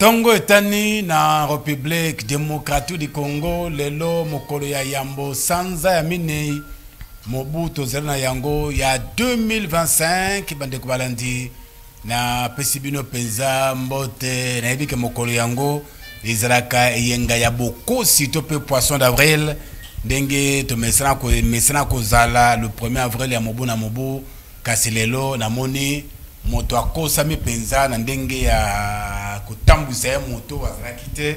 Tongo etani na République démocratique du Congo lelo mokolo ya yambo sanza ya minei Mobutu zela yango ya 2025 bande kubalandi na pesibino penza mbote na ebike mokolo yango izalaka yenga ya bokosi to pe poisson d'avril ndenge to mesana ko zala le 1er avril ya mobu na mobu kasi lelo na moni moto akosami penza na ndenge ya kotambusa ya moto bazalaki te.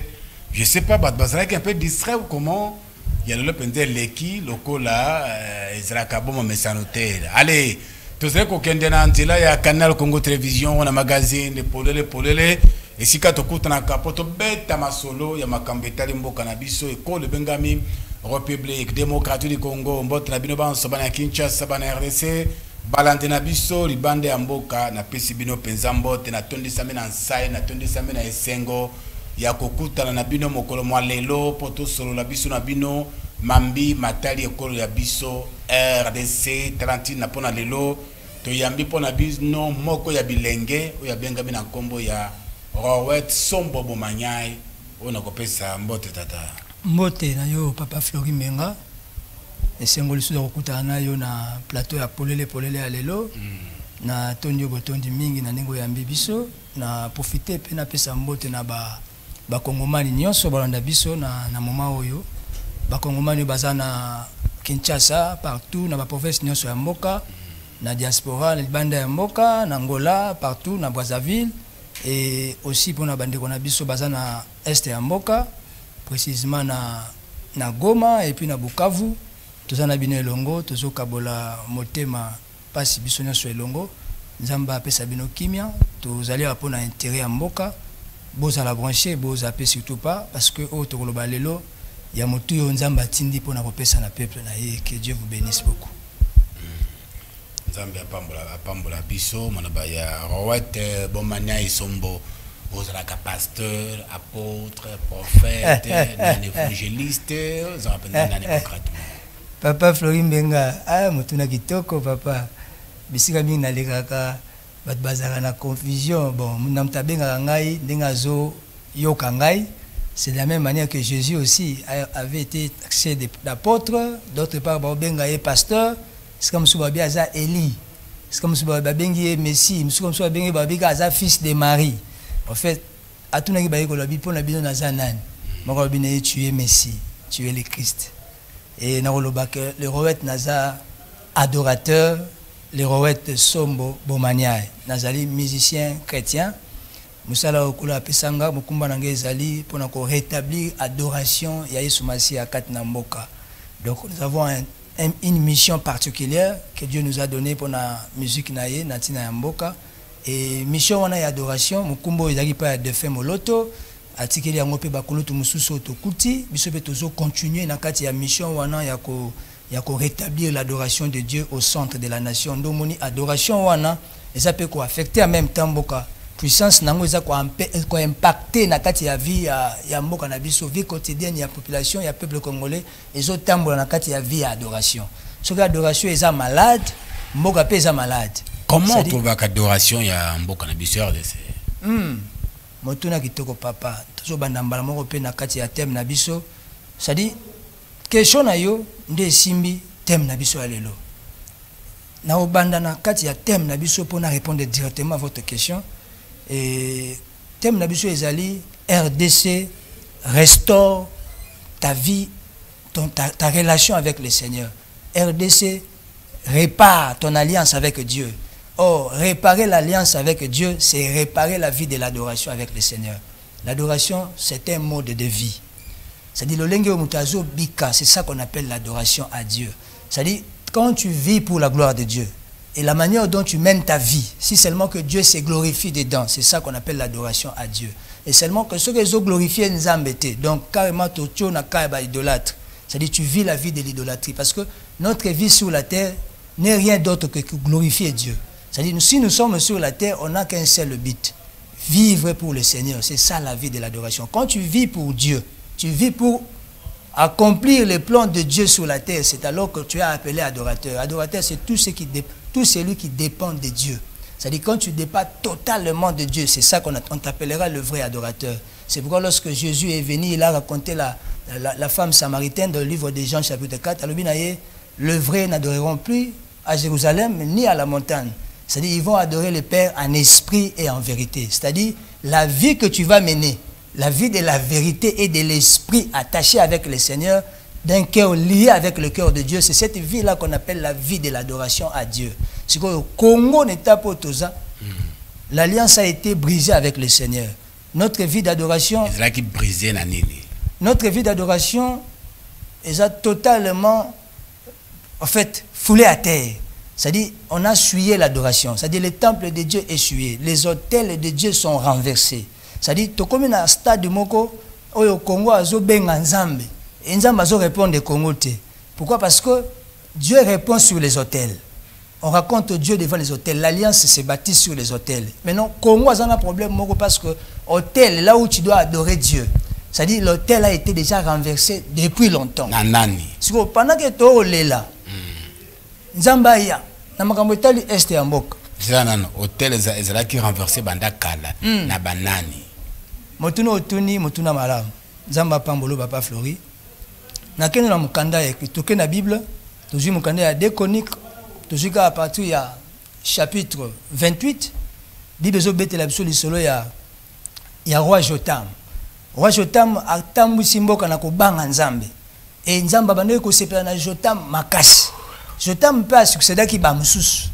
Je sais pas bazalaki un peu distrait ou comment il y a le penza leki lokola ezalaka bomo mesanote. Allez, tozali kokende na nzela ya Canal Congo Télévision na magazine polele esika tokutana kapoto beta masolo ya makambo etali mboka na biso ekole bengami République démocratique du Congo mbote na bino banso bana Kinshasa bana RDC balande na biso libande ya mboka na pesi bino penza mbote na tondisami na nsai na tondisami na esengo ya kokutana na bino mokolo mwa lelo poto solo la biso na bino mambi matali ekolo ya biso RDC 30 na pona lelo to yambi pona bino moko ya bilenge oya benga bina nkombo ya Rowet Sombo Bomanyai ona kopesa mbote tata mbote na yo papa Flori Menga esengo lisusu kokutana na yo na plateau ya polele ya lelo na tondi botondi mingi na ndenge ya biso na profiter pe na pesa mbote na ba kongomani nyonso balanda biso na moment oyo ba kongomani baza na Kinshasa partout na ba province nyonso ya mboka na diaspora na libanda ya mboka na Angola partout na Brazzaville et aussi pour na bandeko na biso baza na est ya mboka précisément na Goma et puis na Bukavu tozana bino elongo tozokabola motema pasi biso nyonso elongo nzamba apesa bino kimia tozali apona intérêt ya mboka boza la brancher boza pe surtout pas parce que o tokoloba lelo ya motu yo nzamba tindi pona kopesa na peuple na ye. Que Dieu vous bénisse beaucoup. Nzambe apambola biso manaba ya Rowet Bomanyai Sombo ozalaka pasteur apôtre prophète un évangéliste zapenda nani concrètement papa Flori Menga mutuna kitoko papa bisika mingi nalekaka bat bazaka na confusion bon namtabenga ngai ndenga zo yoka ngai. C'est de la même manière que Jésus aussi avait été taxé d'apôtre, d'autre part benga et pasteur. C'est comme si babia za Élie, c'est comme si babia bengi Messie, c'est comme si babia babia za fils de Marie. En fait à tout naki baye ko lobi pona bino na za nani moko bino tu es Messie, tu es le Christ. Et na loba que le Rowet naza adorateur, le Rowet Sombo Bomanyai nazali musicien chrétien. Musala okula pesanga mukumba nange ezali pona ko rétablir adoration ya Yesu Masi à Katnamboka. Donc nous avons une mission particulière que Dieu nous a donnée pour la musique naye natina ya mboka et mission wana ya adoration mukumbo ezali pa de fait moloto atikeli yango pe bakulutu mususu to kuti biso pe tozo continuer na kati ya mission wana ya ko rétablir l'adoration de Dieu au centre de la nation. Ndomoni adoration wana eza pe ko affecter en même temps mboka puissance nango eza ko impacter na kati ya vie ya mboka na biso vie quotidienne ya population ya peuple congolais ezo tambola na kati ya vie ya adoration. Ce que adoration eza malade mboka pe eza malade. Comment on trouve adoration ya mboka na biso RDC? Motuna kitoko papa tozo banda mbala moko pe na kati ya thème na biso. C'est-à-dire question na yo nde simbi thème na biso ya lelo. Na obanda na kati ya thème na biso pour répondre directement à votre question. Et thème na biso ezali RDC restaure ta vie, ta relation avec le Seigneur. RDC répare ton alliance avec Dieu. Or, réparer l'alliance avec Dieu, c'est réparer la vie de l'adoration avec le Seigneur. L'adoration, c'est un mode de vie. C'est-à-dire le lenge mutazo bika, c'est ça qu'on appelle l'adoration à Dieu. C'est-à-dire quand tu vis pour la gloire de Dieu et la manière dont tu mènes ta vie, si seulement que Dieu se glorifie dedans, c'est ça qu'on appelle l'adoration à Dieu. Et seulement que ceux qui ont glorifié nous embêtés, donc carrément tu na kaiba idolâtre. C'est-à-dire tu vis la vie de l'idolâtrie parce que notre vie sur la terre n'est rien d'autre que glorifier Dieu. C'est-à-dire si nous sommes sur la terre, on n'a qu'un seul but, vivre pour le Seigneur. C'est ça la vie de l'adoration. Quand tu vis pour Dieu, tu vis pour accomplir les plans de Dieu sur la terre, c'est alors que tu es appelé adorateur. Adorateur, c'est tout celui qui dépend de Dieu. C'est-à-dire quand tu dépends totalement de Dieu, c'est ça qu'on t'appellera le vrai adorateur. C'est pourquoi lorsque Jésus est venu, il a raconté la femme samaritaine dans le livre de Jean chapitre 4, le vrai n'adoreront plus à Jérusalem ni à la montagne. C'est-à-dire ils vont adorer le Père en esprit et en vérité. C'est-à-dire la vie que tu vas mener, la vie de la vérité et de l'esprit attaché avec le Seigneur, d'un cœur lié avec le cœur de Dieu, c'est cette vie-là qu'on appelle la vie de l'adoration à Dieu. C'est que le Congo n'est pas pour tout ça. L'alliance a été brisée avec le Seigneur. Notre vie d'adoration... C'est là qui brisait la nini. Notre vie d'adoration est totalement, en fait, foulée à terre. C'est-à-dire, on a essuyé l'adoration. C'est-à-dire, le temple de Dieu est essuyé. Les autels de Dieu sont renversés. C'est-à-dire, tu comme dans un stade moko, au Congo, azo benga nzambe. Et nzambe azo répondre au Congo. Pourquoi? Parce que Dieu répond sur les autels. On raconte Dieu devant les autels. L'alliance se bâtit sur les autels. Maintenant, Congo a un problème moko parce que hôtel, là où tu dois adorer Dieu, c'est-à-dire l'autel a été déjà renversé depuis longtemps. Nanani. Pendant que tu es là, Nzamba ya na makambo etali este ya mboka. C'est non, hôtel ezala qui renversé banda kala na banani. Motuna otuni motuna malamu. Nzamba pambolo papa Flori. Na kene na mukanda ya toke na Bible, tozui mukanda ya 2 Chroniques, tozui ka à partir ya chapitre 28, Bible zo betela biso lisolo ya roi Jotam. Roi Jotam atambusi mboka na kobanga Nzambe. Et Nzamba bande ko sepela na Jotam makasi. Jotam peut succéder qui ba mususu.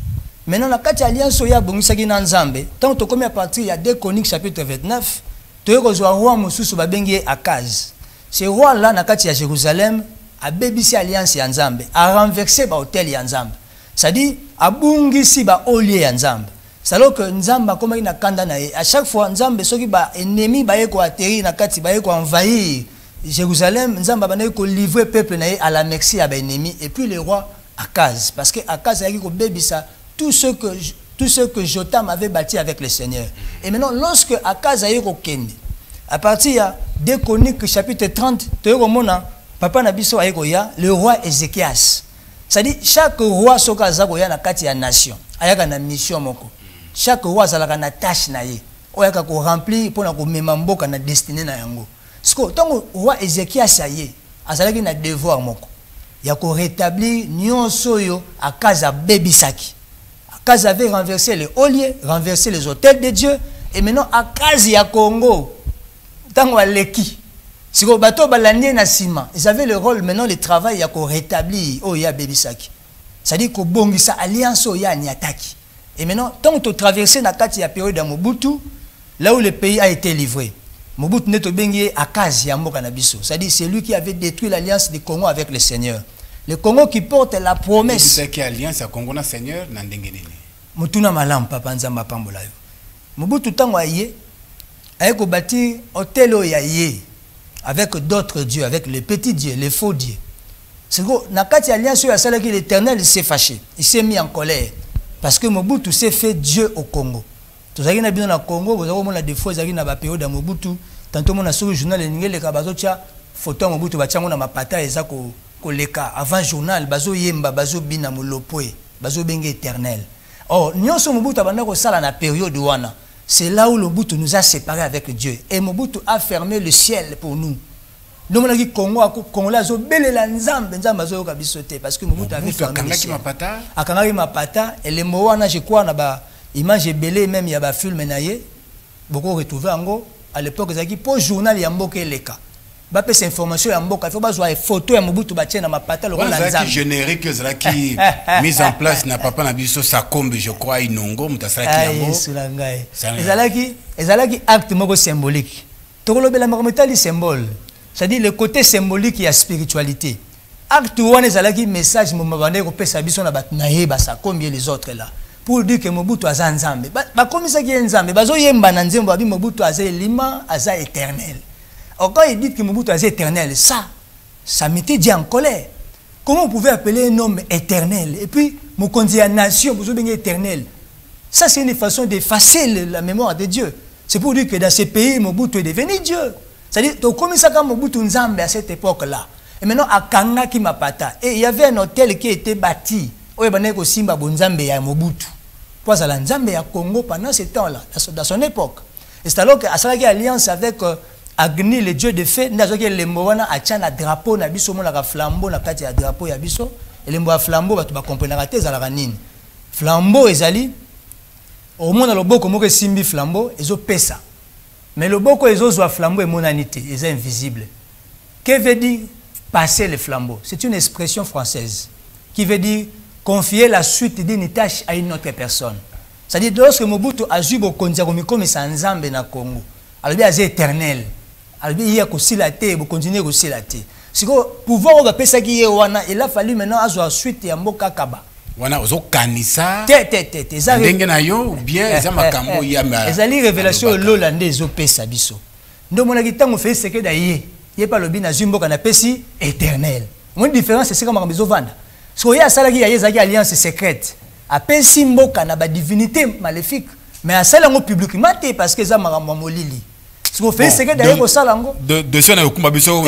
Maintenant la kati alliance ya bongisaki na Nzambe, tant to comme à partir ya 2 Chroniques chapitre 29, to yeko zo roi mususu ba bengi Akaz. Ce roi là na kati ya Jérusalem a bébisi alliance ya Nzambe, a renversé ba hôtel ya Nzambe. Ça dit a bungisi ba olier ya Nzambe. C'est-à-dire que Nzamba comme il na kanda na ye, à chaque fois Nzambe soki ba ennemi ba yeko atterrir na kati ba yeko envahir Jérusalem, Nzamba ba yeko livrer peuple na ye à la merci ya ba ennemi et puis le roi Akaz, parce que Akaz a dit que tout ce que Jotam avait bâti avec le Seigneur. Et maintenant, lorsque Akaz a eu à partir de 2 Chroniques chapitre 30, papa Nabiso a le roi Ézéchias. C'est-à-dire, chaque roi soka zagoya na kati ya nation, ayaka na mission moko. Chaque roi zalaka na tâche na ye, oyaka ko remplir pour na ko memamboka na destinée na yango. Parce que tant roi Ézéchias a yé, azalaki na devoir moko. Il y a qu'on rétablir Nyonsoyo à Kaza Bébisaki. Akaz avait renversé les oliers, renversé les hôtels de Dieu, et maintenant Akaz ya Congo, tant à Leki. Si le bateau balanier na ciment, ils avaient le rôle maintenant le travail il y a qu'on rétablir Oya Bébisaki. C'est-à-dire que bongisa alliance Oya Nyataki. Et maintenant tant que tu traversais la période de Mobutu, là où le pays a été livré. Mobutu neto bengi Akaz ya mboka na biso. C'est-à-dire c'est lui qui avait détruit l'alliance du Congo avec le Seigneur. Le Congo qui porte la promesse. C'est qui alliance à Congo na Seigneur na ndenge nini. Mutuna malam papa Nzamba pambola yo. Mobutu tango aye ayeko bâtir hôtel oyaye avec d'autres dieux, avec les petits dieux, les faux dieux. C'est que na kati alliance ya sala ki l'Éternel s'est fâché. Il s'est mis en colère parce que Mobutu s'est fait Dieu au Congo. Tozaki na bino na Congo, vous avez mona des fois zaki na ba période de Mobutu, tantôt mona sur le journal ngele ka bazo tia photo Mobutu ba tia mona mapata eza ko leka avant journal bazo yemba bazo bina molopwe, bazo benga Éternel. Oh, nyonso Mobutu abanda ko sala na période wana. C'est là où le Mobutu nous a séparés avec Dieu et Mobutu a fermé le ciel pour nous. Nous mona ki Congo Congolais zo belela Nzambe zo ka bisoté parce que Mobutu avait fermé le ciel. Akangaki mapata et le mot wana je crois na ba image belé même il y a ba film naie beaucoup retrouvé ango à l'époque zaki pour journal ya mboka eleka ba pesa information ya mboka faut ba zo photo ya Mobutu ba tiena mapata le roi Nzambe générique zaki mise en place na papa na biso Sakombe je crois inongo mutasaki yango sulangai ezalaki acte moko symbolique tokolobela makometali symbole c'est-à-dire le côté symbolique ya spiritualité acte wana ezalaki message mo mabande ko pesa biso na bat na yeba Sakombe et les autres là pour dire que Mobutu aza Nzambe. Ba comme ça qui est Nzambe, bazo yemba na Nzembo abi Mobutu aza lima, aza éternel. Or quand il dit que Mobutu aza éternel, ça mettait Dieu en colère. Comment on pouvait appeler un homme éternel et puis Mokonzi ya nation bozo benga éternel. Ça c'est une façon d'effacer la mémoire de Dieu. C'est pour dire que dans ces pays Mobutu est devenu Dieu. C'est-à-dire to comme ça quand Mobutu Nzambe à cette époque-là. Et maintenant à Kanga qui m'a pata et il y avait un hôtel qui était bâti. Oye baneko simba bonzambe ya Mobutu. Pourquoi la Nzambe à Congo pendant ce temps-là, dans son époque. Et c'est alors qu'à une alliance avec Agni, le dieu de feu, nous avons les Moana à Tchana drapeau, na biso mon la flambeau, na kati ya drapeau ya biso, et les moa flambeau, tu vas comprendre la thèse à la ranine. Flambeau ezali, au monde le boko moko simbi flambeau, ezo pesa. Mais le boko ezo zoa flambeau et monanité, est invisible. Que veut dire passer le flambeau? C'est une expression française qui veut dire confier la suite d'une tâche à une autre personne. C'est-à-dire lorsque Mobutu a eu au Kondiakomi comme Sanzambe na Congo, alors bien c'est éternel. Alors bien il y a aussi la terre, vous continuez aussi la terre. Si vous pouvoir on va penser qu'il y a wana, il a fallu maintenant avoir suite ya mboka kaba. Wana ozo kanisa. Te. Ndenge na yo bien za makambo ya ma. Ezali révélation l'Hollandais zo pesa biso. Ndo mona kitango fait ce que d'ailleurs. Il pas le bin na zumboka na pesi éternel. Mon différence c'est comme makambo vanda. So ya sala ki ya yezaki alliance secrète. A pesi mboka na ba divinité maléfique. Mais à cela on publiquement parce que ça makambo molili. Si vous faites ce que d'ailleurs au salango. De ça na yokumba biso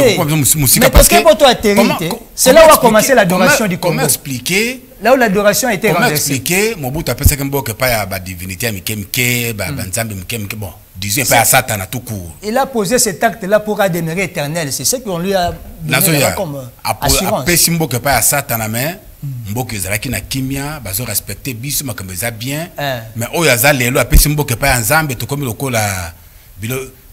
musika parce que pour toi éternité. C'est là où a commencé l'adoration du Congo. Comment expliquer? Là où l'adoration a été renversée. Comment expliquer Mobutu a pensé que mboka pa ya ba divinité mikemke ba banzambe mikemke bon. Disons pas à Satan à tout court. Il a posé cet acte-là pour demeurer éternel. C'est ce qu'on lui a donné comme assurance. Après, si mboka pas à Satan à main, mboka ezalaki na kimia, bazo respecter biso makambo za bien. Mais o yaza lelo après si mboka pas nzambe to comme lokola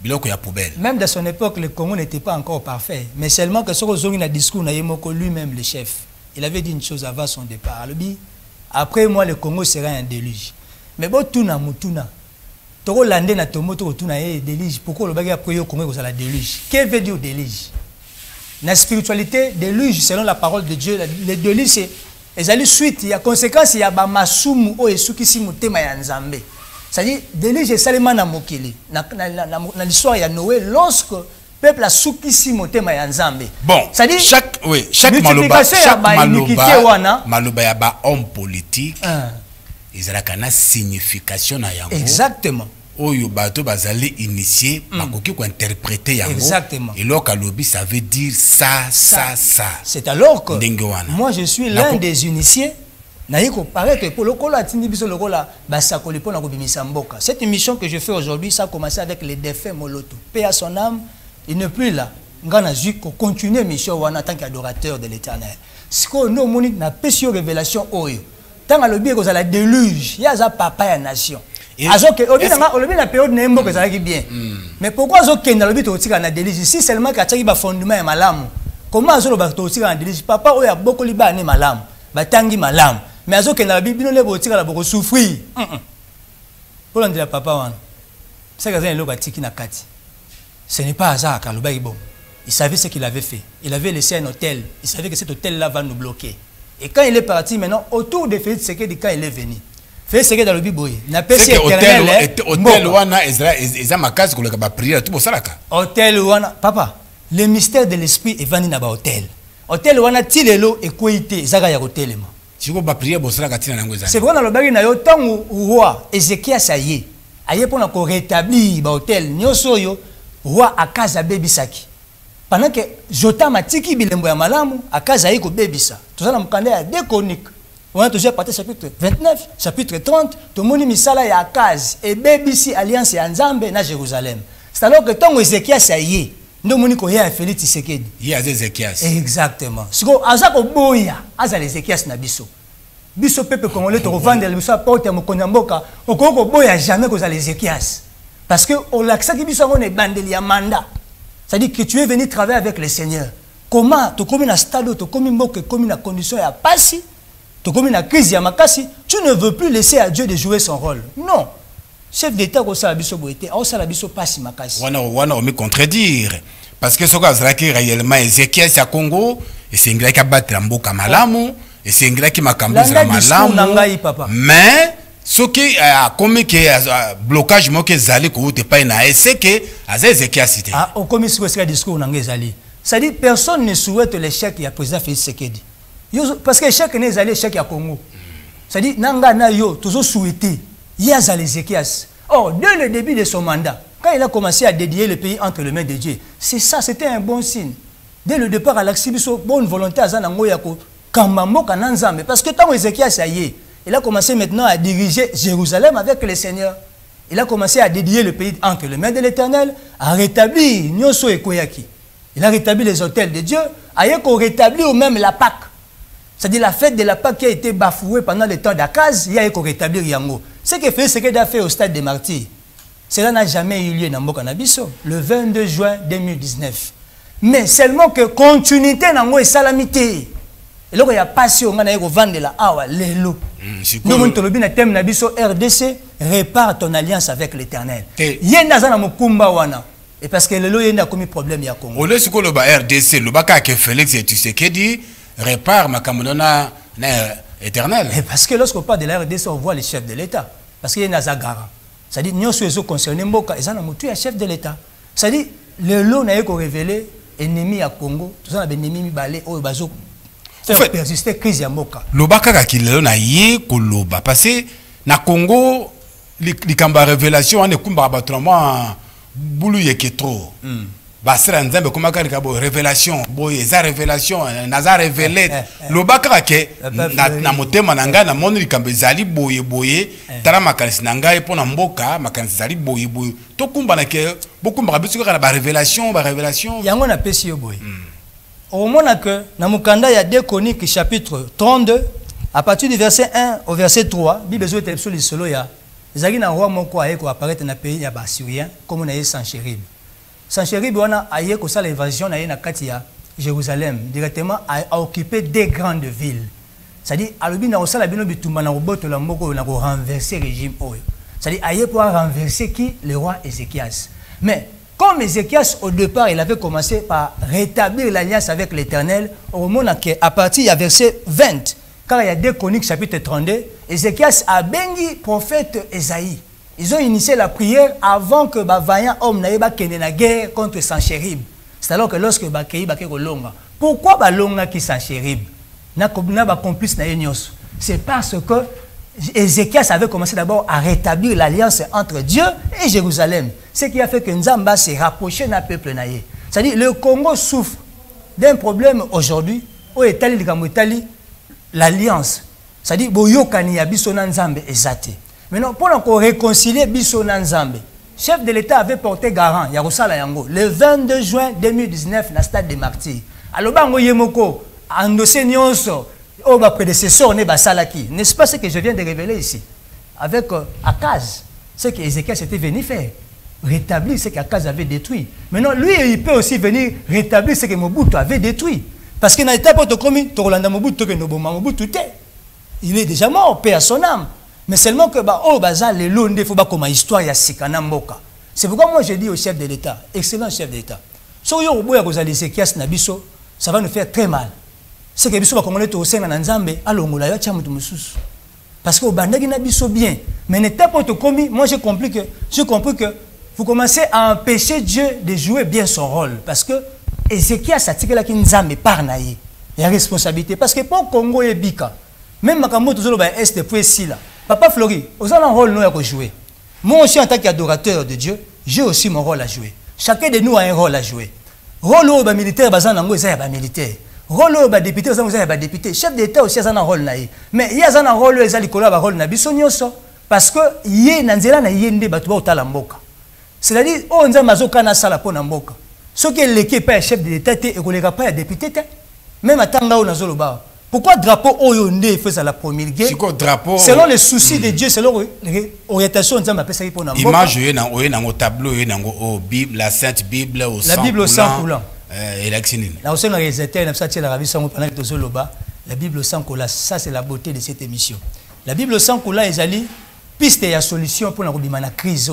biloko ya poubelle. Même dans son époque, le Congo n'était pas encore parfait. Mais seulement que sur le discours, lui-même, le chef, il avait dit une chose avant son départ. Après moi, le Congo sera un déluge. Mais bon, tout na mutuna. Toro landé na tomoto tout na déluge. Pourquoi le bagage après le Congo c'est la déluge? Qu'est-ce que veut dire déluge? La spiritualité, déluge, selon la parole de Dieu, le déluge c'est les suite, il y a conséquence, il y a ba masumu o esukisi mutema ya nzambe. C'est-à-dire, délige seulement na mokili. Na l'histoire de Noé, lorsque le peuple a soukisi motema ya nzambe. Bon, chaque maloba ya ba homme politique, ils ont une signification na yango. Exactement. Oyo bato bazali initié, bakoki ko interpréter yango. Exactement. Et l'or kalobi ça veut dire ça. C'est alors que moi je suis l'un des initiés. Cette mission que je fais aujourd'hui, ça a commencé avec les défunts Moloto. Paix à son âme, il n'est plus là. On a continué la mission en tant qu'adorateur de l'Éternel. Ce qu'on a une révélation, tant que le bien la déluge, il y a un papa et la nation. La période n'est pas bien. Mais pourquoi la déluge? Si seulement qu'il y a un fondement et malam, comment la déluge? Papa, il y a beaucoup de malam, batangi malam. Mais à ce que la Bible ne peut pas souffrir. Pour l'un de la papa, c'est que ce n'est pas hasard car le bon. Il savait ce qu'il avait fait. Il avait laissé un hôtel. Il savait que cet hôtel-là va nous bloquer. Et quand il est parti maintenant, autour de Félix Tshisekedi, quand il est venu, Félix Tshisekedi dans le Bible, n'a pas essayé hôtel wana ezra makazi koleka ba prière tout bosalaka. Hôtel wana papa, le mystère de l'esprit est venu dans hôtel. Hôtel wana tilelo et koité zaga ya hôtel ma. C'est pourquoi le bagage na yo tango roi Ézéchias aye pour rétablir l'hôtel nyosoyo roi Akaza bebisaki pendant que Jotam atiki bilembo ya malamu Akaza aye ko bebisa tozana mukanda ya 2 Chroniques on a toujours parti chapitre 29 chapitre 30 to moni misala ya Akaz et bebisi alliance ya Nzambe na Jérusalem. C'est alors que tango Ézéchias aye ndo moni ko ya Félix Tshisekedi ya Ézéchias exactement siko azako boya azali Ézéchias na biso biso peuple congolais to revendre le biso porte ya mokonzi mboka okoko boya jamais kozala Ézéchias parce que on l'accès biso on est bandeli ya mandat. C'est-à-dire que tu es venu travailler avec le Seigneur. Comment tu commis na stade tu commis mboka commis na condition ya pasi tu commis na crise ya makasi tu ne veux plus laisser à Dieu de jouer son rôle. Non. Chef d'État ko sala biso boité au sala biso pasi makasi. Wana on me contredire parce que ce que réellement Ézéchias ya Congo et c'est ngila ki battre mboka malamu et c'est ngila ki makambo za malamu mais ce qui a commis que blocage mo ke zali ko te pa na c'est que Ézéchias cité ah au commis ce discours nanga zali ça dit personne ne souhaite l'échec ya président Félix Tshisekedi parce que l'échec n'est zali échec ya Congo ça dit nanga na yo toujours souhaiter ya zali Ézéchias. Oh dès le début de son mandat quand il a commencé à dédier le pays entre les mains de Dieu, c'est ça, c'était un bon signe. Dès le départ, à l'axibiso, bonne volonté à Zanango Yako, Kamamo Kananzame, parce que tant Ézéchias ça y est, il a commencé maintenant à diriger Jérusalem avec le Seigneur. Il a commencé à dédier le pays entre les mains de l'Éternel, à rétablir Nyoso et Koyaki. Il a rétabli les hôtels de Dieu, a rétabli même la Pâque. C'est-à-dire la fête de la Pâque qui a été bafouée pendant le temps d'Akaz, il a rétabli Yango. Ce qu'il fait, c'est qu'il a fait au stade des martyrs. Cela n'a jamais eu lieu dans Mboka Nabiso, le 22 juin 2019. Mais seulement que continuité Nango et salamité. Et là, il y a passé au moment où vendre la awa, l'élo. Nous, on a thème Nabiso RDC, répare ton alliance avec l'Éternel. Il y a un et parce que l'élo, il y a commis problème à Congo. Au lieu de le RDC, le baka que Félix et tu sais qui dit, répare ma camonona éternel. Parce que lorsqu'on parle de la RDC, on voit les chefs de l'État. Parce qu'il y a un Zagara. C'est-à-dire, nous sommes concernés, Mboka, et ça, on a tué un chef de l'État. C'est-à-dire, l'élo n'a pas révélé ennemi à Congo, tout ça, on a ennemi balé au bazo. Faire persister crise ya Mboka. Lobaka kilelo na ye koloba parce que na Congo likamba révélation ane kumba batrama bulu yeketro. Basira nzambe komaka likabo révélation boye za révélation naza révélé lobaka ke na motema nanga na moni likambe zali boye boye tala makanisi nanga e pona Mboka makanisi zali boye boye to kumba na ke bokumba biso ka ba révélation yango na pesi yo boye. Au moment que dans Mukanda il y a 2 Chroniques chapitre 32 à partir du verset 1 au verset 3 Bible est sur les solo ya ezaki na roi moko aye ko apparaître na pays ya Assyrien comme on a Sanchérib. Sanchérib wana aye ko sala invasion na ye na kati ya Jérusalem directement à occuper 2 grandes villes. C'est-à-dire alobi na osala bino bitumba na roboto la moko na ko renverser régime oyo. C'est-à-dire aye pour renverser qui le roi Ézéchias. Mais comme Ézéchias, au départ, il avait commencé par rétablir l'alliance avec l'Éternel, au moment qu'à partir du verset 20, car il y a 2 Chroniques chapitre 32, Ézéchias a béni prophète Esaïe. Ils ont initié la prière avant que les vaillants hommes n'aient pas la guerre contre Sanchérib. C'est alors que lorsque les vaillants pourquoi les vaillants qui Sanchérib n'a pas complice c'est parce que Ézéchias avait commencé d'abord à rétablir l'alliance entre Dieu et Jérusalem. Ce qui a fait que Nzamba s'est rapproché d'un peuple naïe. C'est-à-dire le Congo souffre d'un problème aujourd'hui où l'alliance. C'est-à-dire boyokani ya biso na Nzambe ezate. Maintenant pour qu'on réconcilier biso na Nzambe, chef de l'État avait porté garant Yarosala Yango le 22 juin 2019 na stade des martyrs. Alors bango yemoko endossé nyonso oh, ma prédécesseur n'est pas salaki. N'est-ce pas ce que je viens de révéler ici? Avec Akaz, ce que Ézéchias était venu faire. Rétablir ce qu'Akaz avait détruit. Maintenant, lui, il peut aussi venir rétablir ce que Mobutu avait détruit. Parce qu'il n'a pas été commis, Torolanda Mobutu, il est déjà mort, paix à son âme. Mais seulement que, oh, bazar, les lots, il faut pas comme histoire, il y a Sikana Mboka. C'est pourquoi moi, je dis au chef de l'État, excellent chef de l'État, si vous avez Ézéchias Nabiso, ça va nous faire très mal. C'est que biso va commencer au sein de Nzambe alongola ya chamutu mususu parce que au bandaki na biso bien mais n'importe commis moi j'ai compris que vous commencez à empêcher Dieu de jouer bien son rôle parce que Ézéchias a tiré la Nzambe par naïe il y a responsabilité parce que pour Congo et Bika même makambo tozolo ba est pour ici là papa Flori vous avez un rôle non à jouer moi aussi en tant qu'adorateur de Dieu j'ai aussi mon rôle à jouer chacun de nous a un rôle à jouer rôle au militaire bazan nango eza ba militaire rôle ba député vous avez ba député chef d'état aussi a un rôle naïe mais il y a un rôle ezali kola ba rôle na biso nyonso parce que yé na nzela na yende batu ba otala mboka c'est-à-dire on nzamba zokana sala pona mboka ce qui est l'équipe pas chef de l'état et koleka pas député même atanga on azoloba pourquoi drapeau oyo ndé fait ça la première guerre drapeau selon les soucis de Dieu selon l'orientation nzamba pesa ki pona mboka image oyo na tableau oyo na Bible la sainte Bible au sang la Bible au sang coulant la Bible sans coula, ça c'est la beauté de cette émission. La Bible sans coula, ezali piste et solution pour la crise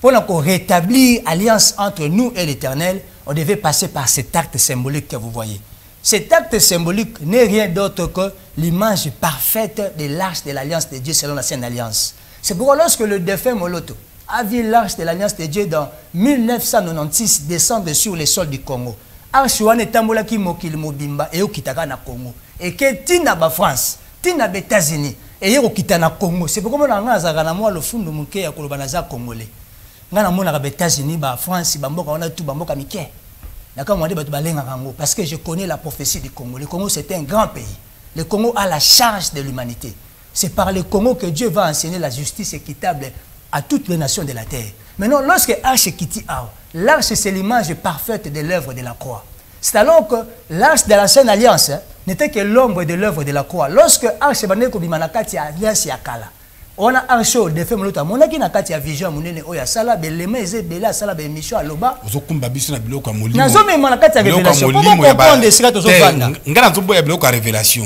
pour rétablir alliance entre nous et l'Éternel. On devait passer par cet acte symbolique que vous voyez. Cet acte symbolique n'est rien d'autre que l'image parfaite de l'arche de l'alliance de Dieu selon la Sainte Alliance. C'est pourquoi lorsque le défunt Moloto a vu l'arche de l'alliance de Dieu dans 1996 descendre sur les sols du Congo. Arche wana tambola ki mokili mobimba et okitaka na Congo. Et que tina ba France, tina ba États-Unis et yokita na Congo. C'est pourquoi on a zaka na moi le fond de monke ya kolobana za congolais. Ngana mona ba États-Unis ba France ba mboka wana tout ba mboka mike. D'accord moi ba balenga kango parce que je connais la prophétie du Congo. Le Congo c'est un grand pays. Le Congo a la charge de l'humanité. C'est par le Congo que Dieu va enseigner la justice équitable à toutes les nations de la terre. Maintenant, lorsque l'arche quitte l'arche, c'est l'image parfaite de l'œuvre de la croix. C'est alors que l'arche de l'ancienne alliance n'était que l'ombre de l'œuvre de la croix. Lorsque l'arche bandé kobimanakati alliance yakala, on a arche au défait molota, mon aki nakati a vision monene oya sala belema eze bela sala be mission aloba. Ozokumba biso na biloko ya molimo. Nazo me manakati ya révélation. Comment comprendre ce que tu zovanda? Ngana nzobo ya biloko ya révélation.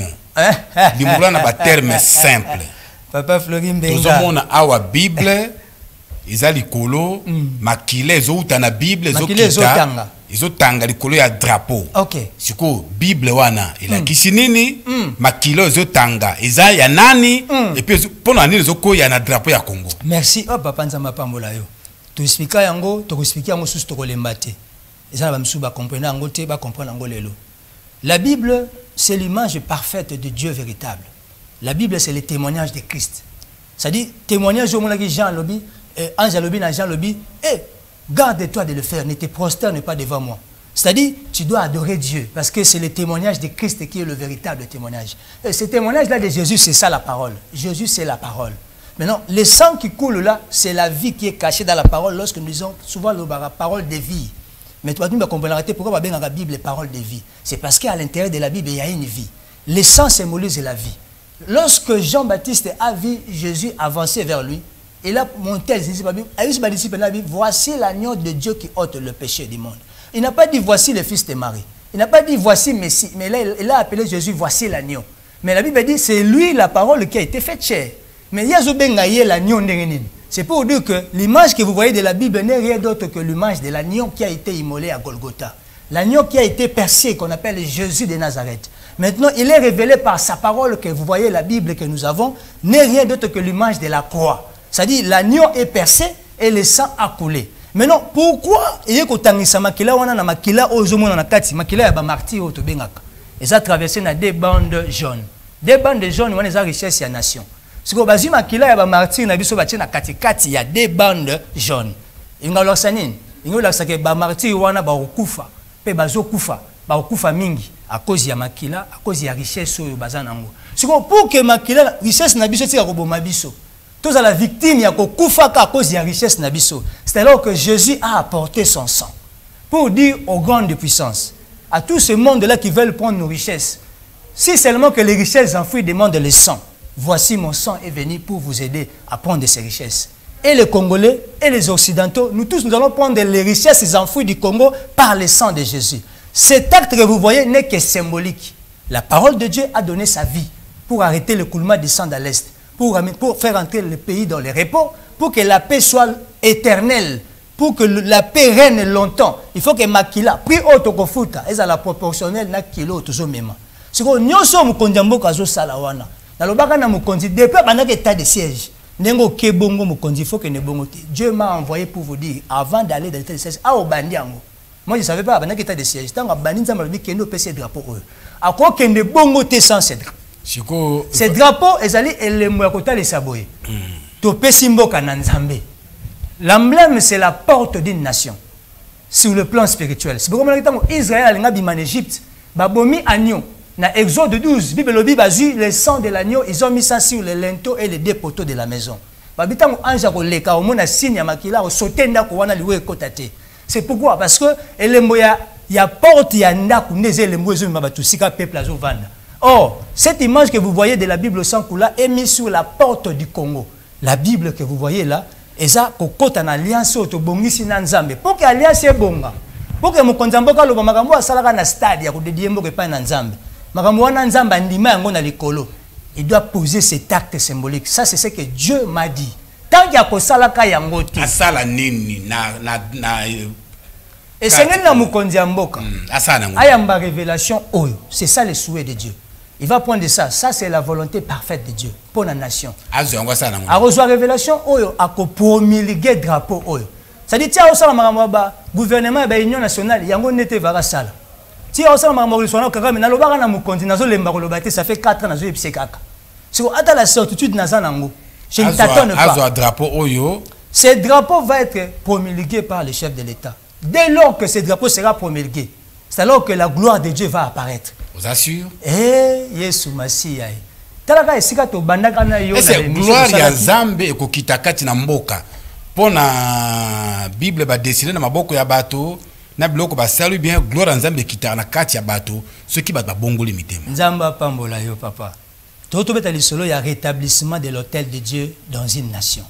Limula na ba terme simple. Papa Florim Benga. Tozomona awa Bible eza likolo makile ezouta na Bible ezokita. Ezotanga likolo ya drapeau. OK. Siko Bible wana elakisi nini? Makilo ezotanga eza ya nani? Et puis pona nini ezokoya na drapeau ya Congo. Merci. Oh papa nzamba pambola yo. To expliquer yango, to expliquer yango susu to kolemba te. Eza ba msuba comprendre yango te, ba comprendre yango lelo. La Bible, c'est l'image parfaite de Dieu véritable. La Bible, c'est le témoignage de Christ. Ça dit témoignage au monde qui Jean Lobi, Ange Lobi na Jean Lobi, garde-toi de le faire, ne te prosterne pas devant moi. C'est-à-dire, tu dois adorer Dieu, parce que c'est le témoignage de Christ qui est le véritable témoignage. Et ce témoignage-là de Jésus, c'est ça la parole. Jésus, c'est la parole. Maintenant, le sang qui coule là, c'est la vie qui est cachée dans la parole, lorsque nous disons souvent la parole de vie. Mais toi, tu me comprends pourquoi on a la Bible, parole de vie. C'est parce qu'à l'intérieur de la Bible, il y a une vie. Le sang symbolise la vie. Lorsque Jean-Baptiste a vu Jésus avancer vers lui, il a monté les disciples, voici l'agneau de Dieu qui ôte le péché du monde. Il n'a pas dit voici le fils de Marie. Il n'a pas dit voici Messie. Mais là, il a appelé Jésus voici l'agneau. Mais la Bible dit c'est lui la parole qui a été faite chair. Mais il y a l'agneau. C'est pour dire que l'image que vous voyez de la Bible n'est rien d'autre que l'image de l'agneau qui a été immolé à Golgotha. L'agneau qui a été percé, qu'on appelle Jésus de Nazareth. Maintenant, il est révélé par sa parole que vous voyez la Bible que nous avons, n'est rien d'autre que l'image de la croix. C'est-à-dire, l'agneau est percé et le sang a coulé. Maintenant, pourquoi il y a un makila wana na makila ozomona na kati makila ya ba martyr to bengaka. Ils ont traversé na deux bandes jaunes. Deux bandes jaunes wana za richesse ya nation. Siko bazi makila ya ba martyr na biso batie na kati kati ya deux bandes jaunes. Ingalo sanini, ingalo sake ba martyr wana ba okufa, pe bazokufa, ba okufa mingi à cause ya makila, à cause ya richesse oyo bazana ngo. Siko pour que makila richesse na biso tika ko boma biso. Tous à la victime, il y a à cause de la richesse Nabiso. C'est alors que Jésus a apporté son sang pour dire aux grandes puissances, à tout ce monde-là qui veulent prendre nos richesses, si seulement que les richesses enfouies demandent le sang, voici mon sang est venu pour vous aider à prendre ces richesses. Et les Congolais et les Occidentaux, nous tous, nous allons prendre les richesses enfouies du Congo par le sang de Jésus. Cet acte que vous voyez n'est que symbolique. La parole de Dieu a donné sa vie pour arrêter le coulement du sang de l'Est. Pour faire entrer le pays dans le repos, pour que la paix soit éternelle, pour que la paix règne longtemps. Il faut que Makila, prix autokofuta, est à la proportionnelle na kilo tozomema. C'est que nous sommes kondiambo kazo salawana. Na lobaka na mukonzi depuis pendant état de siège. Nengo kebongo mukonzi faut que ne bongo. Dieu m'a envoyé pour vous dire avant d'aller dans l'état de siège, au bandiango. Moi je savais pas pendant état de siège, tant que bandi nzamba lobi kendo pese drapeau. A quoi que ne bongo te sans cèdre. Ce drapeau est allé et le moyakota les saboye. Topé simboka nanzambe. L'emblème c'est la porte d'une nation. Sur le plan spirituel. C'est pourquoi Israël a bimé en Égypte. Babomi agneau. Dans Exode 12, Bible lobi bazu le sang de l'agneau, ils ont mis ça sur les linteaux et les deux poteaux de la maison. Babitango anja ko leka o mona signe makila o sotenda ko wana liwe kotate. C'est pourquoi parce que le moya ya porte ya ndaku ndeze le mwezo mabatu sika peuple azo vanda. Or, cette image que vous voyez de la Bible sans coula est mise sur la porte du Congo. La Bible que vous voyez là, et ça, pour en alliance au Bongisi Nanzambe. Pour que l'alliance est bonga. Pour que mon konzamboka le magambo a salaka na stade ya ko dédier mboke pa Nanzambe. Magambo Nanzambe andima yango na likolo. Il doit poser cet acte symbolique. Ça c'est ce que Dieu m'a dit. Tant qu'il y a ko salaka yango ti. Asala nini na et c'est un moukondiamboka. Ayamba révélation oyo. C'est ça le souhait de Dieu. Il va prendre ça. Ça, c'est la volonté parfaite de Dieu pour la nation. A reçoit révélation, à promulguer drapeau. C'est-à-dire, tiens, au gouvernement et l'Union nationale, il y a un été vers ça. Tiens, au sein de ça fait 4 ans, c'est la certitude, je ne t'attends pas. Ce drapeau va être promulgué par le chef de l'État. Dès lors que ce drapeau sera promulgué, c'est alors que la gloire de Dieu va apparaître. Vous assure? Eh, Yesu Masiya. talaka esika to bandaka na yo na gloire ya Nzambe ekokita kati na mboka pona Bible ba dessiner na maboko ya bato na biloko ba salu bien gloire ya Nzambe ekita na kati ya bato ceux qui ba bongoli mitema. Nzamba pambola yo papa. Toto beta lisolo ya rétablissement de l'autel de Dieu dans une nation.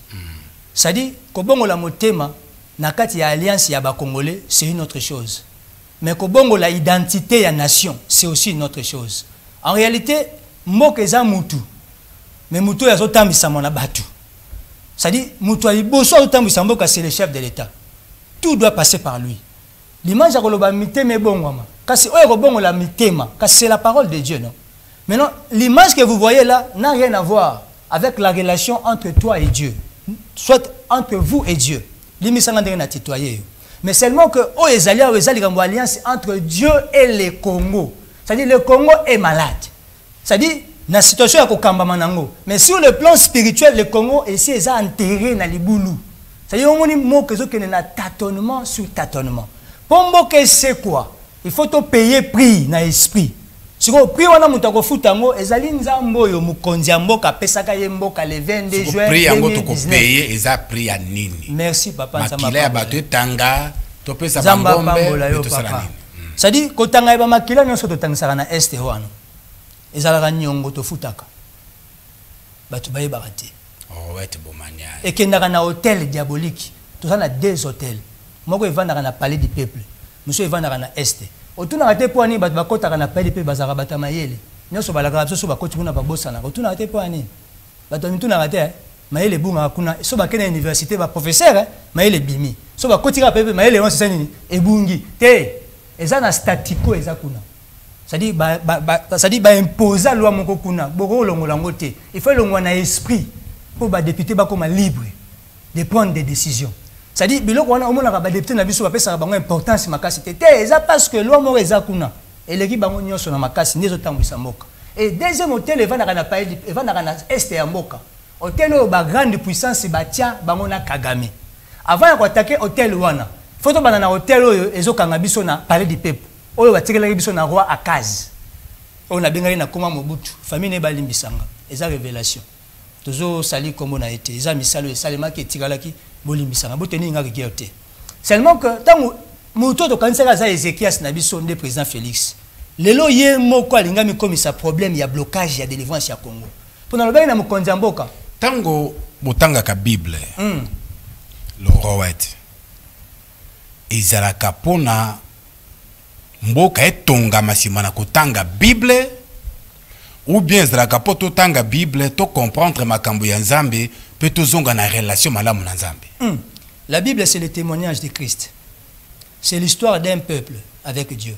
Ça dit ko bongola motema na kati ya alliance ya ba Congolais, c'est une autre chose. Mais ko bongola identité ya nation, c'est aussi une autre chose. En réalité, mboka eza mutu. Mais mutu ya zo tambisa mona batu. Ça dit mutu ya boso zo tambisa mboka, c'est le chef de l'État. Tout doit passer par lui. L'image ya koloba mitema bongwama. Kasi oyo ko bongola mitema, kasi c'est la parole de Dieu, non? Maintenant, l'image que vous voyez là n'a rien à voir avec la relation entre toi et Dieu. Soit entre vous et Dieu. Mais seulement que oh, il y a une alliance entre Dieu et le Congo. C'est-à-dire le Congo est malade. C'est-à-dire la situation est Manango. Mais sur le plan spirituel, le Congo ici est enterré dans les boulous. C'est-à-dire on mot que tâtonnement sur tâtonnement. Pour que c'est quoi? Il faut te payer prix dans l'esprit. Si vous priez, on a mon taco foutango, et Zaline Zambo, yo mukonzi amboka, pesaka yemboka le 22 juin 2019. Eza prié à nini. Merci papa. Makila ya bato tanga, tope sa Zamba bangombe, pambola yo papa. Ça dit ko tanga ba makila nyonso to tanga na este wana. Ezalaka nyongo to futaka. Bato baye barate. Oh ouais, te bomania. Et kendaka na hôtel diabolique. Tout ça na deux hôtels. Moko evandaka na palais du peuple. Monsieur evandaka na este. Otuna rate po ani bat bakota kana peli pe bazara batamayele nyoso balaka so bakoti kuna babosana otuna rate po ani bato mituna rate mayele bunga kuna so bakena université ba professeur mayele bimi so bakoti ka pepe mayele on sesa nini ebungi te eza na statico eza kuna ça dit ba imposer loi moko kuna boko longola ngote il faut longwa na esprit pour ba député ba comme libre de prendre des décisions. C'est-à-dire biloko wana omona ka ba député na biso ba pesa bango importance makasi te eza parce que loi moko eza kuna eleki bango nyonso na makasi ndezo tambwisa mboka. Et deuxième hôtel evana kana paeli evana kana este ya mboka. Hôtel o ba grande puissance batia bango na Kagame. Avant ya ko attaquer hôtel wana, photo bana na hôtel oyo ezokanga biso na palais du peuple. Oyo batikela biso na roi Akaz. On a bengali na koma Mobutu, famille ne balimbisanga. Eza révélation. Tozo sali kombo na été, eza misalo esalema ke tikalaki bolimbisanga boteni nga ke. Seulement que tant muto to kansaka za Ezekias na biso nde président Félix. Lelo ye moko alingami comme ça problème ya blocage ya délivrance ya Congo. Pour na na mokonzi mboka. Tango botanga ka Bible. Le rowet. Izalaka pona mboka etonga masima na kotanga Bible. Ou bien zalaka poto tanga Bible to comprendre makambo ya Nzambe peut tozonga na relation malamu na Nzambe. La Bible c'est le témoignage de Christ. C'est l'histoire d'un peuple avec Dieu.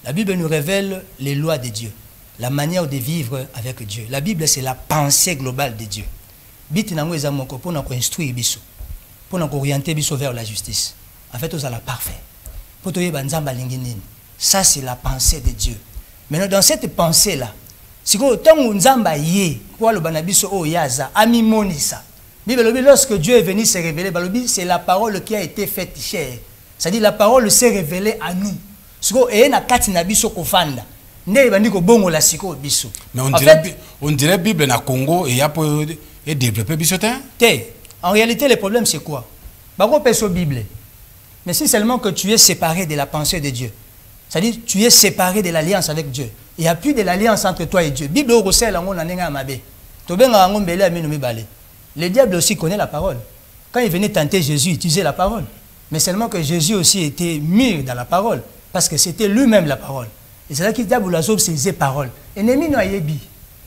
La Bible nous révèle les lois de Dieu, la manière de vivre avec Dieu. La Bible c'est la pensée globale de Dieu. Bit nango eza moko pona ko instruire biso, pona ko orienter biso vers la justice. En fait, ozala parfait. Poto yeba Nzamba lingi nini. Ça c'est la pensée de Dieu. Maintenant dans cette pensée là, si tango Nzamba yé, kwa lo banabiso o yaza, ami monisa. Bible lorsque Dieu est venu se révéler, c'est la parole qui a été faite chair. C'est-à-dire la parole s'est révélée à nous. Siko e na kati na biso ko fanda. Nde bandi ko bongo la siko biso. Mais on dirait Bible na Congo et ya pour et développer biso te. En réalité le problème c'est quoi? Bako peso Bible. Mais si seulement que tu es séparé de la pensée de Dieu. C'est-à-dire tu es séparé de l'alliance avec Dieu. Il n'y a plus de l'alliance entre toi et Dieu. Bible au sel en nenga mabe. To benga ngo mbele aminu mibale. Le diable aussi connaît la parole. Quand il venait tenter Jésus, il utilisait la parole. Mais seulement que Jésus aussi était mûr dans la parole. Parce que c'était lui-même la parole. Et c'est là qu'il diable la sauve ses paroles. Et Némi no yebi,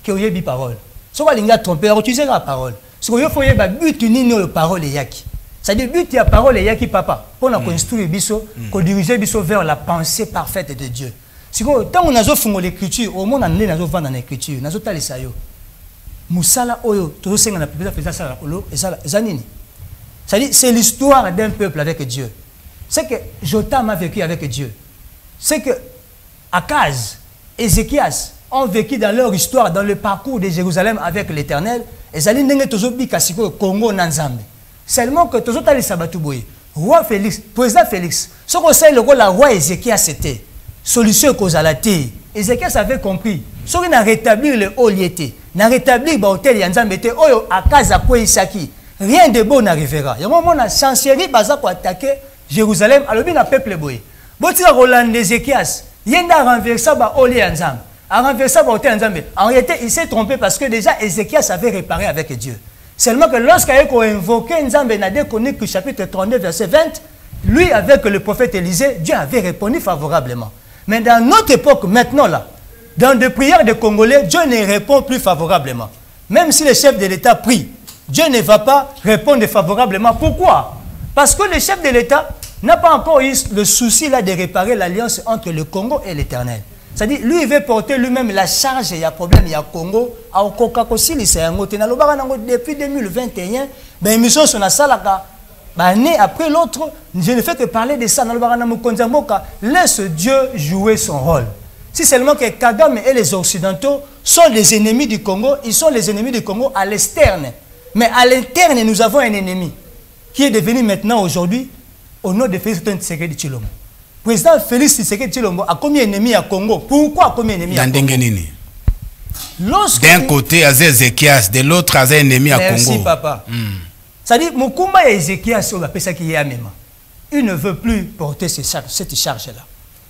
que yebi parole. So va linga tromper, utiliser la parole. Ce que faut yeba but ni no parole yaki. C'est-à-dire but ya parole yaki papa. Pour nous construire biso, pour diriger biso vers la pensée parfaite de Dieu. Si tant on a zo fungo l'écriture, au monde on est nazo vendre dans l'écriture, nazo talisa yo. Musala oyo, todo senga na pesa pesa sala kolo, ezanini. C'est-à-dire c'est l'histoire d'un peuple avec Dieu. C'est que Jotam a vécu avec Dieu. C'est que Akaz, Ézéchias ont vécu dans leur histoire, dans le parcours de Jérusalem avec l'Éternel. Et Zali ndenge tozo bika siko Congo na Nzambe. Seulement que tozo talisa batuboye. Roi Félix, président Félix, ce qu'on sait le roi Ézéchias c'était solution causalité. Ézéchias avait compris soki na rétablir le oliété na rétablir ba hôtel ya Nzambe te oyo akaza ko isaki rien de bon n'arrivera. Yango mona chancellerie baza ko attaquer Jérusalem alobi na peuple boye botika Roland Ézéchias yenda renverser ba olié ya Nzambe a renverser ba hôtel ya Nzambe. En réalité il s'est trompé parce que déjà Ézéchias avait réparé avec Dieu. Seulement que lorsqu'il a invoqué Nzambe na 2 Chroniques chapitre 32 verset 20, lui avec le prophète Élisée, Dieu avait répondu favorablement. Mais dans notre époque maintenant là, dans des prières des Congolais, Dieu ne répond plus favorablement. Même si le chef de l'État prie, Dieu ne va pas répondre favorablement. Pourquoi? Parce que le chef de l'État n'a pas encore eu le souci là de réparer l'alliance entre le Congo et l'Éternel. C'est-à-dire, lui, il veut porter lui-même la charge, il y a problème, il y a Congo, depuis 2021, ben, émission sur la salle, année après l'autre, je ne fais que parler de ça. Laisse Dieu jouer son rôle. Si seulement que Kagame et les Occidentaux sont les ennemis du Congo, ils sont les ennemis du Congo à l'externe. Mais à l'interne, nous avons un ennemi qui est devenu maintenant aujourd'hui au nom de Félix Tshisekedi Tshilombo. Président Félix Tshisekedi Tshilombo a combien d'ennemis à Congo? Pourquoi combien d'ennemis à Congo? D'un côté, à Ézéchias, de l'autre, à un ennemi à Congo. Merci, papa. C'est-à-dire, Mukumba et Ézéchias, il ne veut plus porter cette charge-là.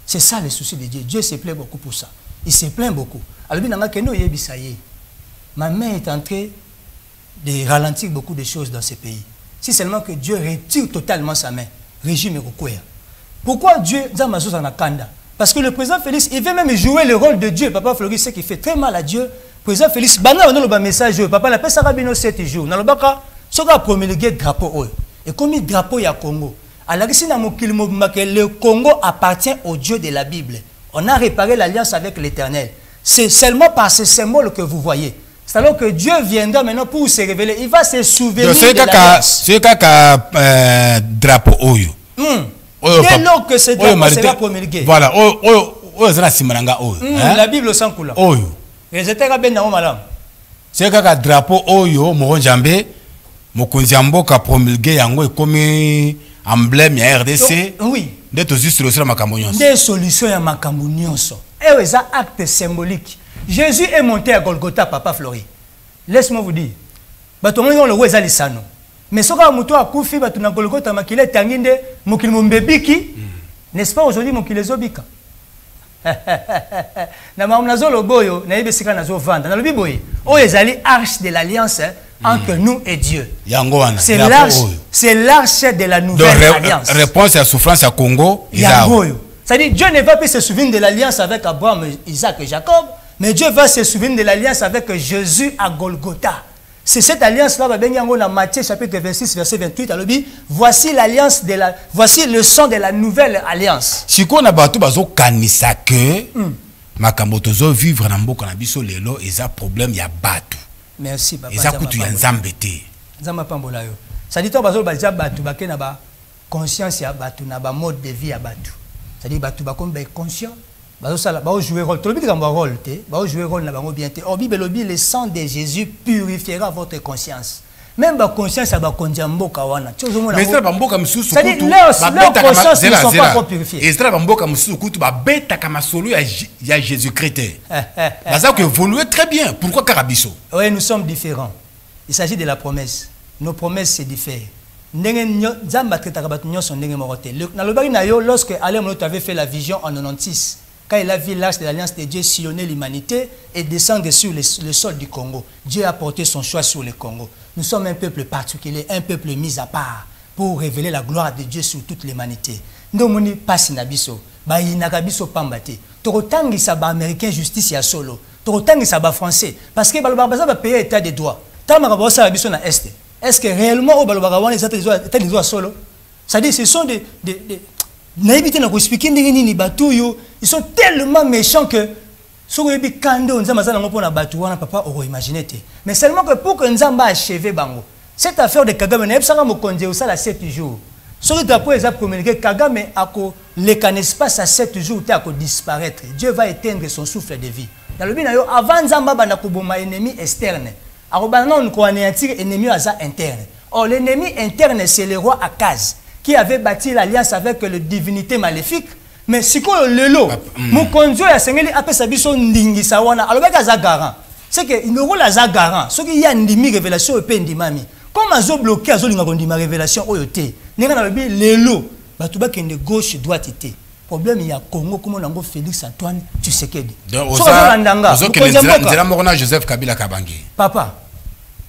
C'est ça le souci de Dieu. Dieu se plaît beaucoup pour ça. Il se plaint beaucoup. Alors, ma main est en train de ralentir beaucoup de choses dans ce pays. Si seulement que Dieu retire totalement sa main, régime Rukwea. Pourquoi Dieu Zamazo Zanakanda? Parce que le président Félix, il veut même jouer le rôle de Dieu. Papa Floris, c'est qu'il fait très mal à Dieu. Le président Félix, on a un message. Papa, la paix Sarabino 7 jours. Dans le baka, ce qu'on a promulgué drapeau. Et comme il drapeau, il y a Congo. Alors, ici, le Congo appartient au Dieu de la Bible. On a réparé l'alliance avec l'Éternel. C'est seulement par ce symbole que vous voyez. C'est alors que Dieu viendra maintenant pour se révéler. Il va se souvenir de l'alliance. C'est un drapeau. Dès lors que ce drapeau sera promulgué. Voilà. La Bible sans couleur. C'est un drapeau oyo Moronjambe Mokonziambo ka promulgué yango comme emblème ya RDC. Oui. Des solutions à makambo nyonso. Des solutions à makambo nyonso. Et c'est un acte symbolique. Jésus est monté à Golgotha, Papa Flori. Laisse-moi vous dire. Batongo le weza lisano. Mais ce que muto akufi batuna Golgotha makile tanginde mokili mombebiki. N'est-ce pas aujourd'hui mokili zobika? Na mamunazo loboyo na yebesika nazo vanda. Na lobi boye. O ezali arche de l'alliance entre nous et Dieu. C'est l'arche de la nouvelle alliance. Réponse à la souffrance à Congo. C'est-à-dire Dieu ne va plus se souvenir de l'alliance avec Abraham, Isaac et Jacob, mais Dieu va se souvenir de l'alliance avec Jésus à Golgotha. C'est cette alliance-là, dans Matthieu chapitre 26, verset 28, voici l'alliance de la, voici le sang de la nouvelle alliance. Si on a battu bazo kanisa que makambotozo vivre na mboka na biso lelo eza problème ya batu. Merci papa. Eza kutu ya nzambe te. Nzamba pambola yo. Ça dit to bazo baza batu bakena ba conscience ya batu na ba mode de vie ya batu. Ça dit batu ba comme ba conscient. Bazo sala ba jouer rôle. Tolobi ka rôle te. Ba jouer rôle na bango bien te. Or Bible lobi le sang de Jésus purifiera votre conscience. Même ba conscience ba konjambo kawana. Mais ça ba mboka msusu kutu. Leur conscience ne sont pas purifiées. Et ça ba mboka msusu kutu ba beta kama solo ya Jésus-Christ. Baza que évoluer très bien. Pourquoi Karabiso? Oui, nous sommes différents. Il s'agit de la promesse. Nos promesses c'est diffèrent. Lorsque Alain Monoto avait fait la vision en 96, quand il a vu l'arche de l'alliance de Dieu sillonner l'humanité et descendre sur le sol du Congo, Dieu a porté son choix sur le Congo. Nous sommes un peuple particulier, un peuple mis à part pour révéler la gloire de Dieu sur toute l'humanité. Nous sommes pas nabiso, ba inakabiso pambate. Torotangi saba américain justice ya solo. Torotangi saba français parce que balobaza va payer état de droit. Tamaka sa biso na est. Est-ce que réellement au balobaga état de droit solo? C'est-à-dire ce sont des naïbité na ko expliquer nini batuyo, ils sont tellement méchants que soko yebi kando nzamba za ngo pona batu wana papa o imaginer te. Mais seulement que pour que nzamba achever bango. Cette affaire de Kagame na ebsanga mo konje au sala 7 jours. Sur drapeau les a communiqué Kagame ako les espace à 7 jours te ako disparaître. Dieu va éteindre son souffle de vie. Dans le bina yo avant nzamba bana ko boma ennemi externe. Arobana on ko anéantir ennemi aza interne. Or l'ennemi interne c'est le roi Akaz qui avait bâti l'alliance avec la divinité maléfique. mais sikoyo lelo mokonzi ya sengeli apesa biso ndingisa wana alobaka za garant c'est que il me la za garant soki ya ndimi révélation pe ndimami comme azo bloquer azo linga kondima révélation oyo te ninga na lobi lelo batu bakende gauche droite te problème ya Congo comme nango Félix Antoine Tshisekedi so landanga nzela mokona Joseph Kabila Kabange papa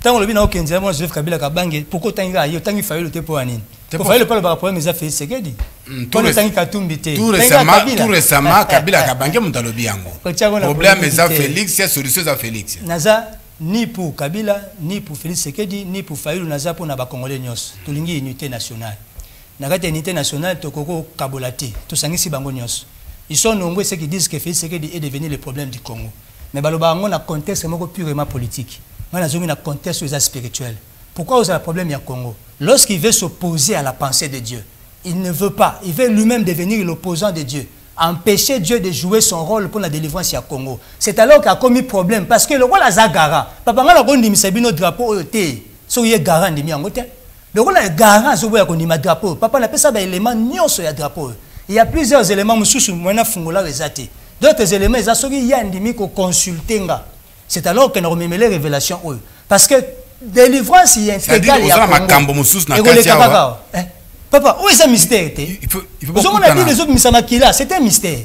tango lobi na okenzela mo Joseph Kabila Kabange pourquoi tanga yo tangi fayo te po anini ko fayo pas le problème za Félix Tshisekedi tout tangi katumbi te tout récemment Kabila Kabange mutalobi yango problème za Félix c'est solution za Félix naza ni pour Kabila ni pour Félix Tshisekedi ni pour Fayulu naza pour na ba congolais nyos tolingi unité nationale na kati unité nationale tokoko kabolate to sangisi bango nyos ils sont nombreux ceux qui disent que Félix Tshisekedi est devenu le problème du Congo mais baloba ngo na contexte moko purement politique moi nazongi na contexte spirituel pourquoi vous avez un problème ya Congo lorsqu'il veut s'opposer à la pensée de Dieu il ne veut pas il veut lui-même devenir l'opposant de Dieu empêcher Dieu de jouer son rôle pour la délivrance à Congo. C'est alors qu'il a commis problème parce que le rôle a garant. Papa ngala ko ndimisa bino drapeau oyote. So ye garant ndimi angote. Le rôle a garant so boya ko ndima drapeau. Papa na pesa ba élément nyonso ya drapeau. Il y a plusieurs éléments mususu mwana fungola rezate. D'autres éléments ça soki ya ndimi ko consulter nga. C'est alors que na rememele révélation oyo parce que délivrance y intégrale ya makambo mususu na kati ya papa, où est ce mystère? Il faut on a dit les autres Misamakila, c'était un mystère.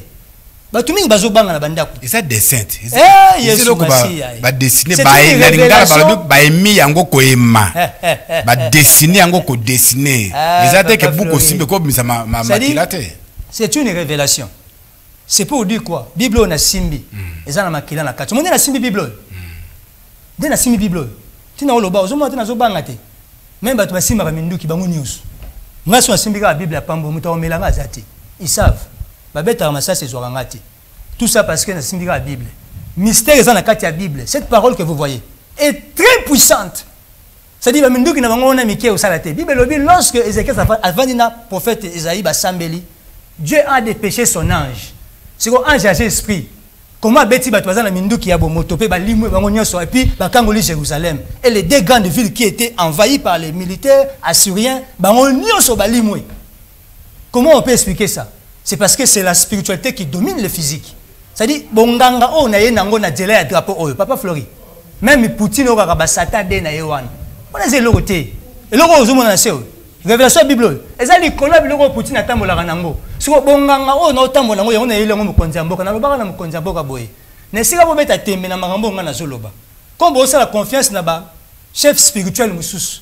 Bah tout le monde bazo banga na bandako. Et ça dessin. Eh, yes, ba dessiner ba inalinga ba emi yango ko ema. Ba dessiner yango ko dessiner. Les attaques que beaucoup simbe ko Misamakila te. C'est une révélation. C'est pour dire quoi? Bible on a simbi. Eza na makila na kati. Monde na simbi Bible. De na simbi Bible. Tina oloba ozomo tina zo banga te. Même ba to basimba ba minduki bango news. Moi, je suis la Bible à Pambo, ils savent. Tout ça parce que je suis la Bible. Mystère est dans la Bible. Cette parole que vous voyez est très puissante. C'est-à-dire que Bible, lorsque Ézéchiel a dit prophète Esaïe Sambeli, Dieu a dépêché son ange. C'est un ange a esprit. Comment Betty Batouazan a mindu qui a bon motopé, et puis Bakangoli Jérusalem. Et les deux grandes villes qui étaient envahies par les militaires assyriens, comment on peut expliquer ça? C'est parce que c'est la spiritualité qui domine le physique. C'est-à-dire, Bonganga, on a un drapeau, Papa Flori. Même Poutine, on a Satan, on a zéro côté. Et l'euro, révélation Bible. Et ça, les collabs, le Poutine a tambola ranango. Si vous bonganga, on a tambola, on a eu le mot konzamboka, na lobaka na konzamboka boy. Ne sika bo beta tembe na marambo nga na zoloba. Comme vous avez la confiance na ba chef spirituel mususu.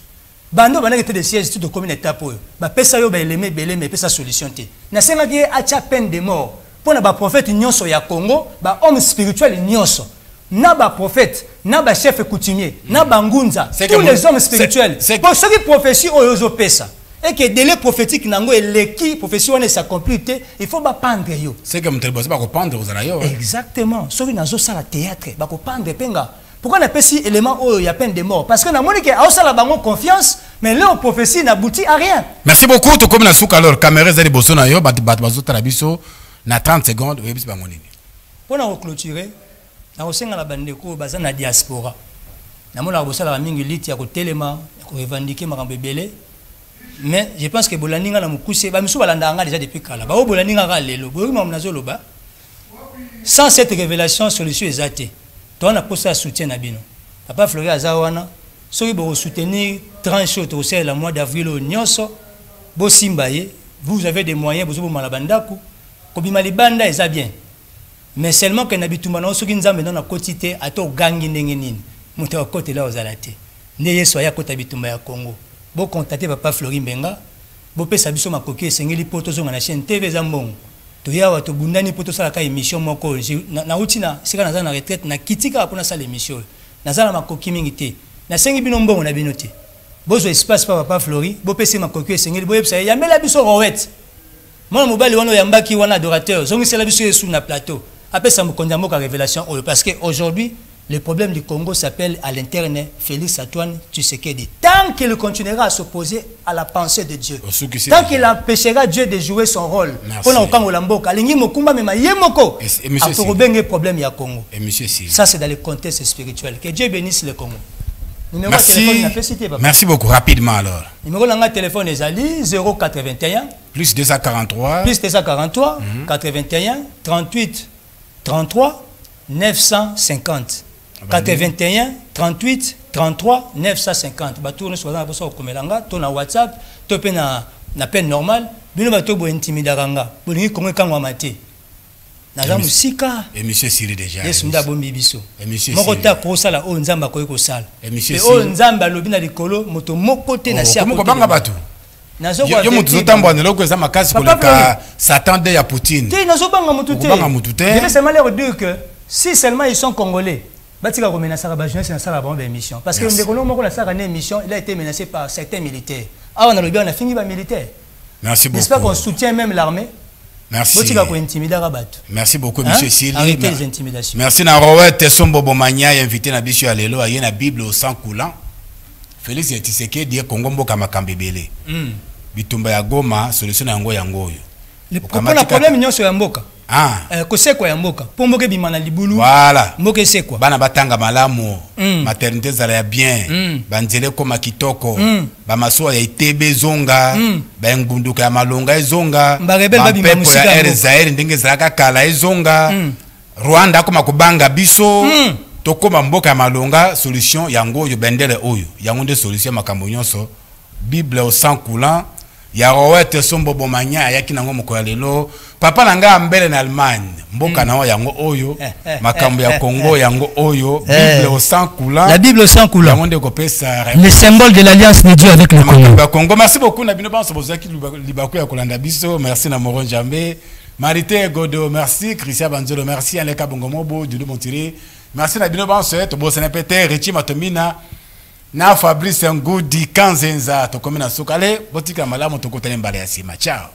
Bando bana était de siège tout comme une étape oyo. Ba pesa yo ba eleme beleme pesa solution te. Na senga ki acha peine de mort. Pour na ba prophète nyonso ya Congo, ba homme spirituel nyonso. Na ba prophète, na ba chef coutumier, na ba ngunza, tous les hommes spirituels. Pour ceux qui prophétie oyozo pesa. Et que délai prophétique nango et l'équipe prophétie on s'accomplit, il faut ba pendre yo. C'est comme tu bosse ba ko pendre aux alayo. Exactement. Ceux qui nazo sala théâtre, ba ko pendre penga. Pourquoi on appelle si élément oyo ya peine de mort? Parce que na moni que a sala bango confiance, mais leur prophétie n'aboutit à rien. Merci beaucoup to comme na souka alors caméra za liboso na yo bat bazo tala biso na 30 secondes ou bis bango nini. Pour na clôturer na osenga la bandeko baza na diaspora. Na mona bosala ba mingi liti ya ko telema, ya ko revendiquer makambo belé. Mais je pense que Bolaninga na mukuse ba misu balanda nga déjà depuis kala. Ba Bolaninga ga lelo, bo ma mnazo loba. Sans cette révélation solution exacte. Toi on a posé un soutien na bino. Papa Flori azawana, soki bo soutenir tranche au la mois d'avril au nyonso, bo simbaye, vous avez des moyens bozo bo malabandako. Ko bima libanda eza bien. Mais seulement que nabitumba na soki nzambe na kotité ato gangi ndenge nini. Muta kote la ozalate. Ndeye soya kota bitumba ya Congo. Bo contacter Papa Flori Mbenga, bo pesa biso makoki esengeli poto zonga na chaîne TV Zambong. To yawa to bundani poto sala ka émission moko na utina sika na retraite na kitika pona sala émission. Na zala makoki mingi te. Na sengi bino mbongo na bino te. Bozo espace pa Papa Flori, bo pesa makoki esengeli bo yebisa ya mela biso rowet. Mwana mobali wana yambaki wana adorateur, zongi sala biso yesu na plateau. Apesa mokonza moko révélation parce que aujourd'hui le problème du Congo s'appelle à l'interne Félix Antoine Tshisekedi. Tant qu'il continuera à s'opposer à la pensée de Dieu, tant qu'il empêchera Dieu de jouer son rôle, ça c'est dans le contexte spirituel. Que Dieu bénisse le Congo. Numéro de téléphone n'a pas cité, papa. Merci beaucoup. Rapidement alors. Numéro de téléphone est 081 plus 243 plus 243 81 38 33 950 81 38 33 950. Batourne soit dans la komelanga, ton na WhatsApp, topé na peine normale, bino bato bo intimidaranga. Bolingi kongo kangwa mate. Naza musika. Et monsieur Siri déjà. Yesu ndabo mbibiso. Et monsieur Siri. Moko ta ko sala o nzamba ko ko sala. Et monsieur Siri. O nzamba lobi na likolo moto moko te na sia ko. Comment banga bato? Nazo kwa. Yo mutu zotambo na loko za makasi ko ka Satan de ya Poutine. Te nazo banga mutu te. Banga mutu te. Je vais seulement leur dire que si seulement ils sont congolais, Batika ko menacé ba jeunesse na sala ba émission parce que ndeko moko na sala na émission, il a été menacé par certains militaires. Ah on a lobi on a fini ba militaire. Merci beaucoup. J'espère qu'on soutient même l'armée. Merci. Merci beaucoup, monsieur Sili. Arrêtez les intimidations. Merci, Narowet Sombo Bomania, invité na Bisu Alelo, à la Bible au sang coulant. Félix Tshisekedi dit Congo Mboka Makambebele. Bitumba ya Goma, solution yango yango yo. Le problème nyonso ya mboka. Ah. Kosekwa ya mboka. Pour mboka bimana libulu. Voilà. Mboka sekwa. Bana batanga malamu. Maternité zala ya bien. Banzele koma kitoko. Bamaso ya itebe zonga. Bangunduka ya malonga ezonga. Barebel babima musika. Ya Zaire ndenge zalaka kala ezonga. Rwanda koma kubanga biso. Tokoma mboka ya malonga solution yango yo bendele oyo. Yango nde solution makambo nyonso. Bible au sang coulant. Ya Rowet Sombo Bomania yaki nango moko lelo papa nanga ambele na Allemagne mboka na yango oyo makambo ya Congo yango oyo Bible au sang coulant. La Bible au sang coulant. Yango nde kopesa le symbole de l'alliance de Dieu avec le Congo. Merci beaucoup na bino banso bozaki libako ya kolanda biso. Merci na Moron Jambe. Marité Godo, merci Christian Banzolo, merci Aleka Bongomobo, Dudu Montiri. Merci na bino banso to bosana pete Richi Matomina. Na Fabrice Ngoudi Kanzenza to komina sukale botika malamu to kotane mbale ya sima. Ciao.